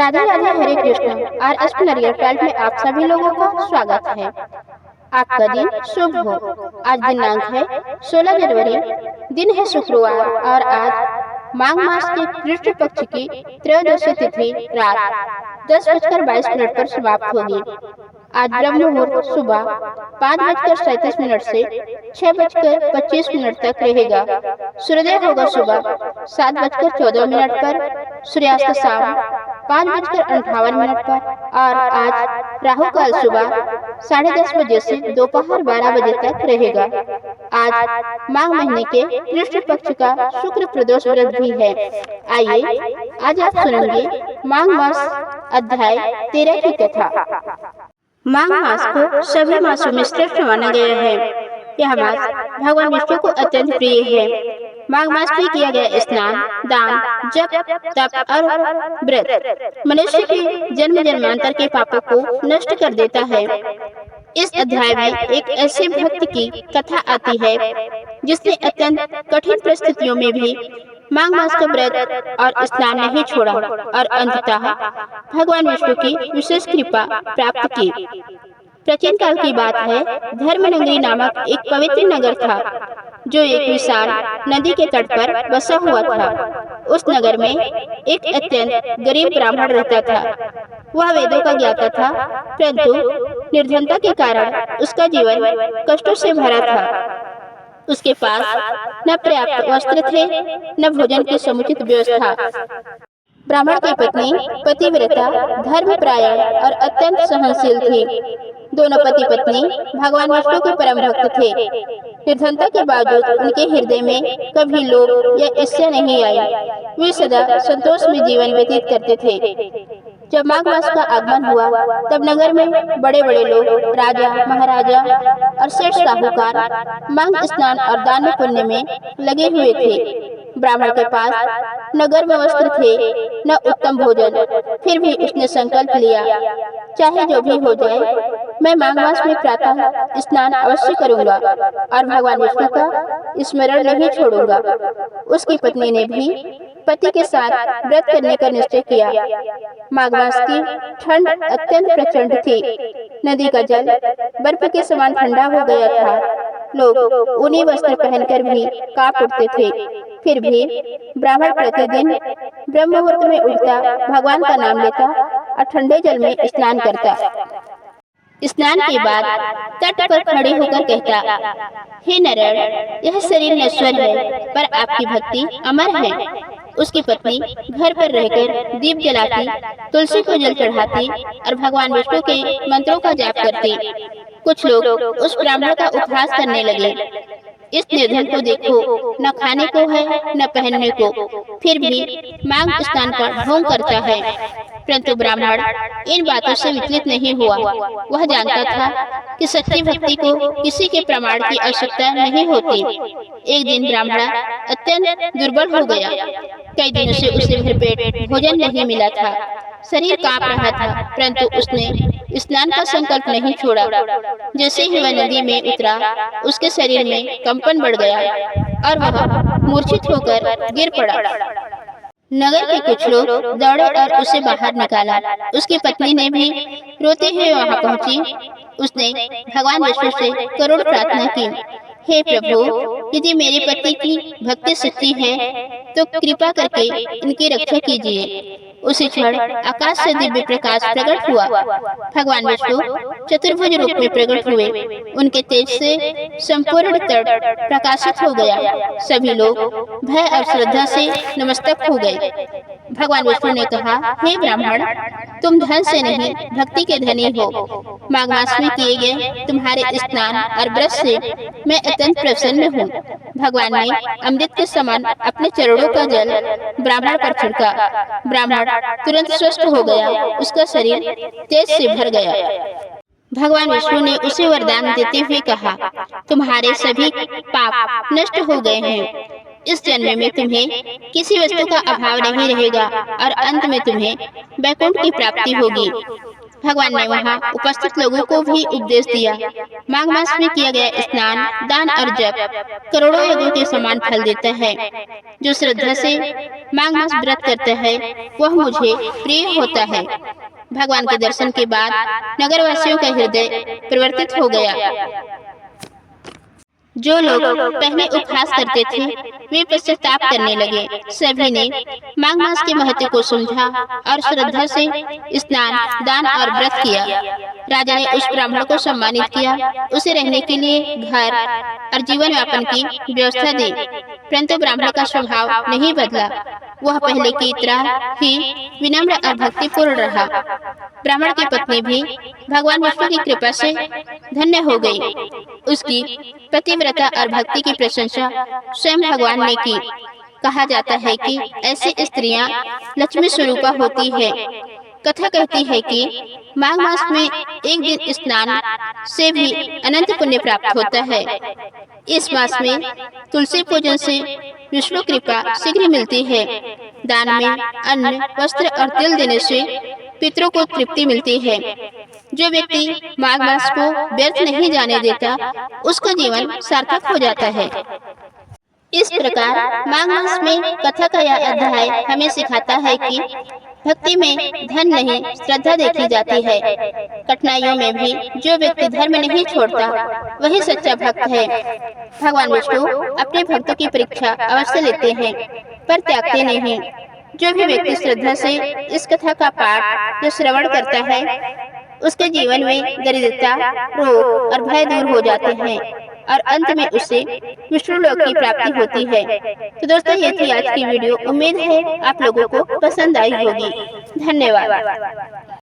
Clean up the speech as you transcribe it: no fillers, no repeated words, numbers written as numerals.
राधे राधे हरे Krishna. R S नरियर twelfth में आप सभी लोगों का स्वागत है। आपका दिन शुभ हो। आज दिनांक है 16 जनवरी, दिन है शुक्रवार और आज माघ मास के कृष्ण पक्ष की त्रयोदशी तिथि रात 10:22 पर समाप्त होगी। आज ब्रह्म मुहूर्त सुबह 5:37 से 6:25 तक रहेगा। सूर्योदय होगा सुबह 7:14 पर, सूर्यास्त शाम 5:58 पर और आज राहु काल सुबह 10:30 बजे से दोपहर 12 बजे तक रहेगा। आज माघ महीने के कृष्ण पक्ष का शुक्र प्रदोष व्रत भी है। आइए आज आप सुनेंगे माघ मास अध्याय 13 की कथा। माघ मास को सभी मासों में श्रेष्ठ माना गया है। यह मास भगवान विष्णु को अत्यंत प्रिय है। माघ मास में किया गया स्नान, दान, जप, तप और व्रत मनुष्य के जन्म जन्मांतर के पापों को नष्ट कर देता है। इस अध्याय में एक ऐसे भक्त की कथा आती है जिसने अत्यंत कठिन परिस्थितियों में भी माघ मास का व्रत और स्नान नहीं छोड़ा और अंततः भगवान विष्णु की विशेष कृपा प्राप्त की। प्राचीन काल की बात है, धर्मनगरी नामक एक पवित्र नगर था जो एक विशाल नदी के तट पर बसा हुआ था। उस नगर में एक अत्यंत गरीब ब्राह्मण रहता था। वह वेदों का ज्ञाता था, परंतु निर्धनता के कारण उसका जीवन कष्टों से भरा था। उसके पास न पर्याप्त वस्त्र थे, न भोजन की समुचित व्यवस्था। ब्राह्मण की पत्नी पतिव्रता, धर्मपरायण और अत्यंत सहनशील थी। दोनों पति पत्नी भगवान विष्णु के परम भक्त थे। निर्धनता के बावजूद उनके हृदय में कभी लोभ या ईर्ष्या नहीं आई। वे सदा संतोष में जीवन व्यतीत करते थे। जब माघ मास का आगमन हुआ तब नगर में बड़े बड़े लोग, राजा, महाराजा और सेठ साहूकार माघ स्नान और दान पुण्य में लगे हुए थे। ब्राह्मण के पास न गर्म वस्त्र थे, न उत्तम भोजन, फिर भी उसने संकल्प लिया, चाहे जो भी हो जाए, मैं माघ मास में प्रातः स्नान अवश्य करूंगा और भगवान विष्णु का स्मरण नहीं छोड़ूंगा। उसकी पत्नी ने भी पति के साथ व्रत करने का निश्चय किया। माघ मास की ठंड अत्यंत प्रचंड थी। नदी का जल बर्फ के समान ठंडा हो गया था। लोग ऊनी वस्त्र पहनकर भी कांप उठते थे। फिर भी ब्राह्मण प्रतिदिन ब्रह्म मुहूर्त में उठता, भगवान का नाम लेता और ठंडे जल में स्नान करता। स्नान के बाद तट पर खड़े होकर कहता, हे नर, यह शरीर नश्वर है पर आपकी भक्ति अमर है। उसकी पत्नी घर पर रहकर दीप जलाती, तुलसी को जल चढ़ाती और भगवान विष्णु के मंत्रों का जाप करती। कुछ लोग उस ब्राह्मण का उपहास करने लगे। इस निर्धन को देखो, न खाने को है न पहनने को, फिर भी माघ स्नान का ढोंग करता है। परंतु ब्राह्मण इन बातों से विचलित नहीं हुआ। वह जानता था कि सच्ची भक्ति को किसी के प्रमाण की आवश्यकता नहीं होती। एक दिन ब्राह्मण अत्यंत दुर्बल हो गया। कई दिनों से उसे भरपेट भोजन नहीं मिला था। शरीर कांप रहा था, परंतु उसने स्नान का संकल्प नहीं छोड़ा। जैसे ही वह नदी में उतरा, उसके शरीर में कंपन बढ़ गया और वह मूर्छित होकर गिर पड़ा। नगर के कुछ लोग दौड़े और उसे बाहर निकाला। उसकी पत्नी ने भी रोते हुए वहां पहुंची। उसने भगवान विष्णु से करुण प्रार्थना की, हे प्रभु, यदि मेरे पति की भक्ति सच्ची है तो कृपा करके इनकी रक्षा कीजिए। उसी क्षण आकाश से दिव्य प्रकाश प्रकट हुआ। भगवान विष्णु चतुर्भुज रूप में प्रकट हुए। उनके तेज से संपूर्ण तट प्रकाशित हो गया। सभी लोग भय और श्रद्धा से नमस्तक हो गए। भगवान विष्णु ने कहा, हे ब्राह्मण, तुम धन से नहीं भक्ति के धनी हो। माघ मास में किए गए तुम्हारे स्नान और व्रत से मैं अत्यंत प्रसन्न हूँ। भगवान ने अमृत के समान अपने चरणों का जल ब्राह्मण पर छिड़का। ब्राह्मण तुरंत स्वस्थ हो गया। उसका शरीर तेज से भर गया। भगवान विष्णु ने उसे वरदान देते हुए कहा, तुम्हारे सभी पाप नष्ट हो गए हैं। इस जन्म में तुम्हें किसी वस्तु का अभाव नहीं रहेगा और अंत में तुम्हें वैकुंठ की प्राप्ति होगी। भगवान ने वहां उपस्थित लोगों को भी उपदेश दिया। माघ मास में किया गया स्नान, दान और जप करोड़ों यज्ञों के समान फल देता है। जो श्रद्धा से माघ मास व्रत करता है वह मुझे प्रिय होता है। भगवान के दर्शन के बाद नगरवासियों का हृदय परिवर्तित हो गया। जो लोग पहले उपहास करते थे वे पश्चाताप करने लगे। सभी ने माघ मास के महत्व को समझा और श्रद्धा से स्नान, दान और व्रत किया। राजा ने उस ब्राह्मण को सम्मानित किया, उसे रहने के लिए घर और जीवन यापन की व्यवस्था दी। परंतु ब्राह्मण का स्वभाव नहीं बदला, वह पहले की तरह ही विनम्र और भक्तिपूर्ण रहा। ब्राह्मण की पत्नी भी भगवान विष्णु की कृपा से धन्य हो गई। उसकी पतिव्रता और भक्ति की प्रशंसा स्वयं भगवान ने की। कहा जाता है कि ऐसी स्त्रियां लक्ष्मी स्वरूपा होती है। कथा कहती है कि माघ मास में एक दिन स्नान से भी अनंत पुण्य प्राप्त होता है। इस मास में तुलसी पूजन से विष्णु कृपा शीघ्र मिलती है। दान में अन्न, वस्त्र और तिल देने से पितरों को तृप्ति मिलती है। जो व्यक्ति माघ मास को व्यर्थ नहीं जाने देता उसका जीवन सार्थक हो जाता है। इस प्रकार माघ मास में कथा का यह अध्याय हमें सिखाता है कि भक्ति में धन नहीं श्रद्धा देखी जाती है। कठिनाइयों में भी जो व्यक्ति धर्म नहीं छोड़ता वही सच्चा भक्त है। भगवान विष्णु अपने भक्तों की परीक्षा अवश्य लेते हैं पर त्यागते नहीं। जो भी व्यक्ति श्रद्धा से इस कथा का पाठ या श्रवण करता है उसके जीवन में दरिद्रता, रोग और भय दूर हो जाते हैं और अंत में उसे विष्णु लोक की प्राप्ति होती है। तो दोस्तों ये थी आज की वीडियो। उम्मीद है आप लोगों को पसंद आई होगी। धन्यवाद।